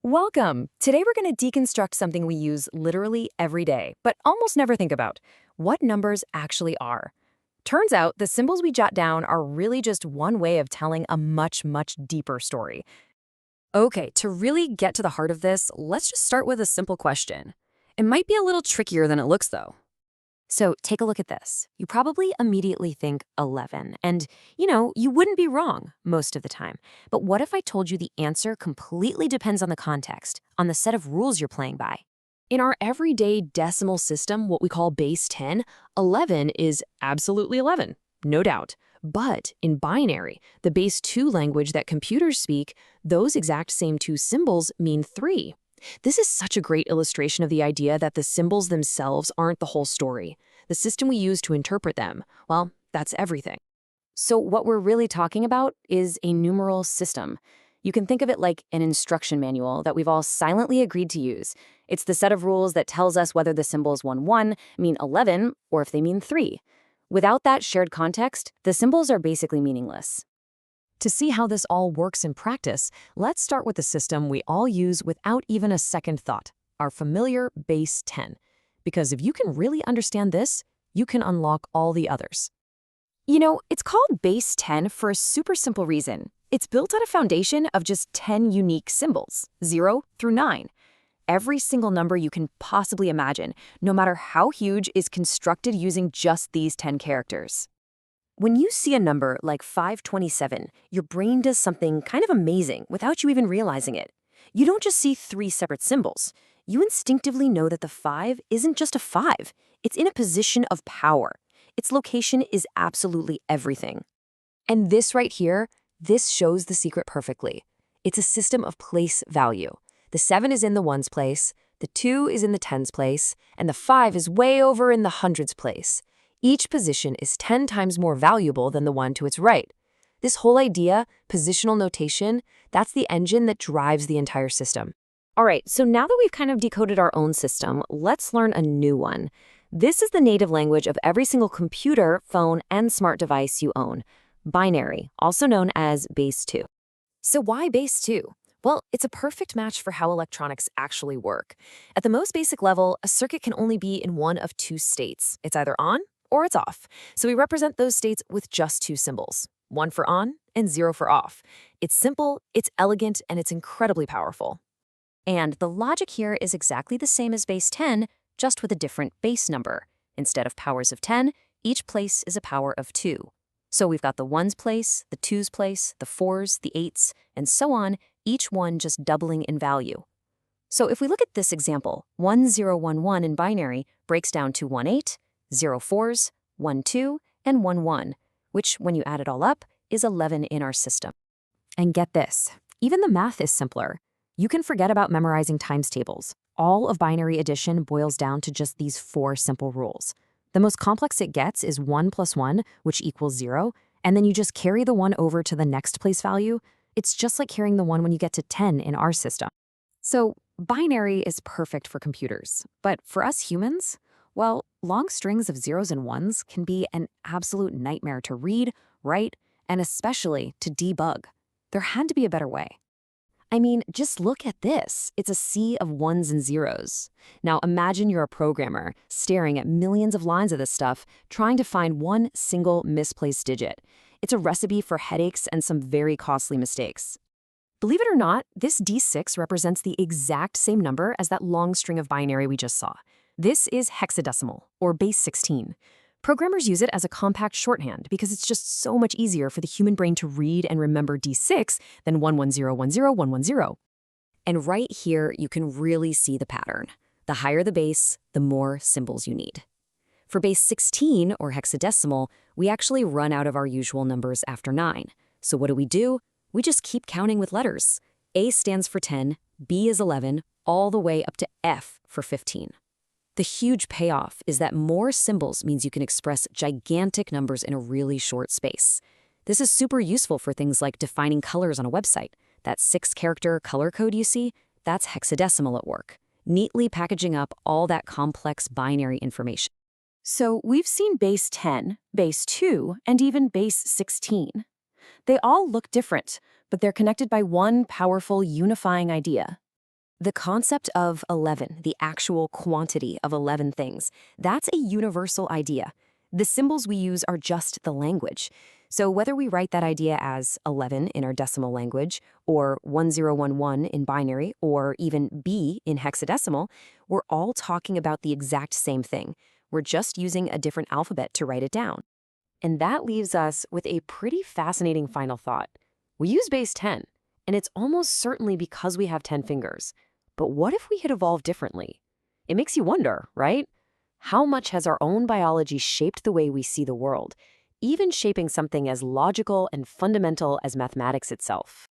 Welcome! Today we're going to deconstruct something we use literally every day, but almost never think about: what numbers actually are. Turns out the symbols we jot down are really just one way of telling a much deeper story. Okay, to really get to the heart of this, let's just start with a simple question. It might be a little trickier than it looks, though. So take a look at this. You probably immediately think 11, and you wouldn't be wrong most of the time. But what if I told you the answer completely depends on the context, on the set of rules you're playing by? In our everyday decimal system, what we call base 10, 11 is absolutely 11, no doubt. But in binary, the base 2 language that computers speak, those exact same two symbols mean 3. This is such a great illustration of the idea that the symbols themselves aren't the whole story. The system we use to interpret them, well, that's everything. So what we're really talking about is a numeral system. You can think of it like an instruction manual that we've all silently agreed to use. It's the set of rules that tells us whether the symbols 1 mean 11 or if they mean 3. Without that shared context, the symbols are basically meaningless. To see how this all works in practice, let's start with the system we all use without even a second thought, our familiar base 10. Because if you can really understand this, you can unlock all the others. It's called base 10 for a super simple reason. It's built on a foundation of just 10 unique symbols, 0 through 9. Every single number you can possibly imagine, no matter how huge, is constructed using just these 10 characters. When you see a number like 527, your brain does something kind of amazing without you even realizing it. You don't just see 3 separate symbols. You instinctively know that the 5 isn't just a 5. It's in a position of power. Its location is absolutely everything. And this right here, this shows the secret perfectly. It's a system of place value. The 7 is in the ones place, the 2 is in the tens place, and the 5 is way over in the hundreds place. Each position is 10 times more valuable than the one to its right. This whole idea, positional notation, that's the engine that drives the entire system. All right, so now that we've kind of decoded our own system, let's learn a new one. This is the native language of every single computer, phone, and smart device you own: binary, also known as base 2. So why base 2? Well, it's a perfect match for how electronics actually work. At the most basic level, a circuit can only be in one of two states. It's either on or it's off. So we represent those states with just 2 symbols, 1 for on and 0 for off. It's simple, it's elegant, and it's incredibly powerful. And the logic here is exactly the same as base 10, just with a different base number. Instead of powers of 10, each place is a power of 2. So we've got the ones place, the twos place, the fours, the eights, and so on, each one just doubling in value. So if we look at this example, 1011 in binary breaks down to 18, 04s, 12, and 11, which, when you add it all up, is 11 in our system. And get this, even the math is simpler. You can forget about memorizing times tables. All of binary addition boils down to just these 4 simple rules. The most complex it gets is 1 plus 1, which equals 0, and then you just carry the 1 over to the next place value. It's just like carrying the 1 when you get to 10 in our system. So binary is perfect for computers, but for us humans, well, long strings of zeros and ones can be an absolute nightmare to read, write, and especially to debug. There had to be a better way. I mean, just look at this. It's a sea of ones and zeros. Now imagine you're a programmer staring at millions of lines of this stuff, trying to find one single misplaced digit. It's a recipe for headaches and some very costly mistakes. Believe it or not, this D6 represents the exact same number as that long string of binary we just saw. This is hexadecimal, or base 16. Programmers use it as a compact shorthand because it's just so much easier for the human brain to read and remember D6 than 11010110. And right here, you can really see the pattern. The higher the base, the more symbols you need. For base 16, or hexadecimal, we actually run out of our usual numbers after 9. So what do? We just keep counting with letters. A stands for 10, B is 11, all the way up to F for 15. The huge payoff is that more symbols means you can express gigantic numbers in a really short space. This is super useful for things like defining colors on a website. That 6-character color code you see, that's hexadecimal at work, neatly packaging up all that complex binary information. So we've seen base 10, base 2, and even base 16. They all look different, but they're connected by one powerful unifying idea: The concept of 11, the actual quantity of 11 things, that's a universal idea. The symbols we use are just the language. So whether we write that idea as 11 in our decimal language, or 1011 in binary, or even B in hexadecimal, we're all talking about the exact same thing. We're just using a different alphabet to write it down. And that leaves us with a pretty fascinating final thought. We use base 10, and it's almost certainly because we have 10 fingers. But what if we had evolved differently? It makes you wonder, right? How much has our own biology shaped the way we see the world, even shaping something as logical and fundamental as mathematics itself?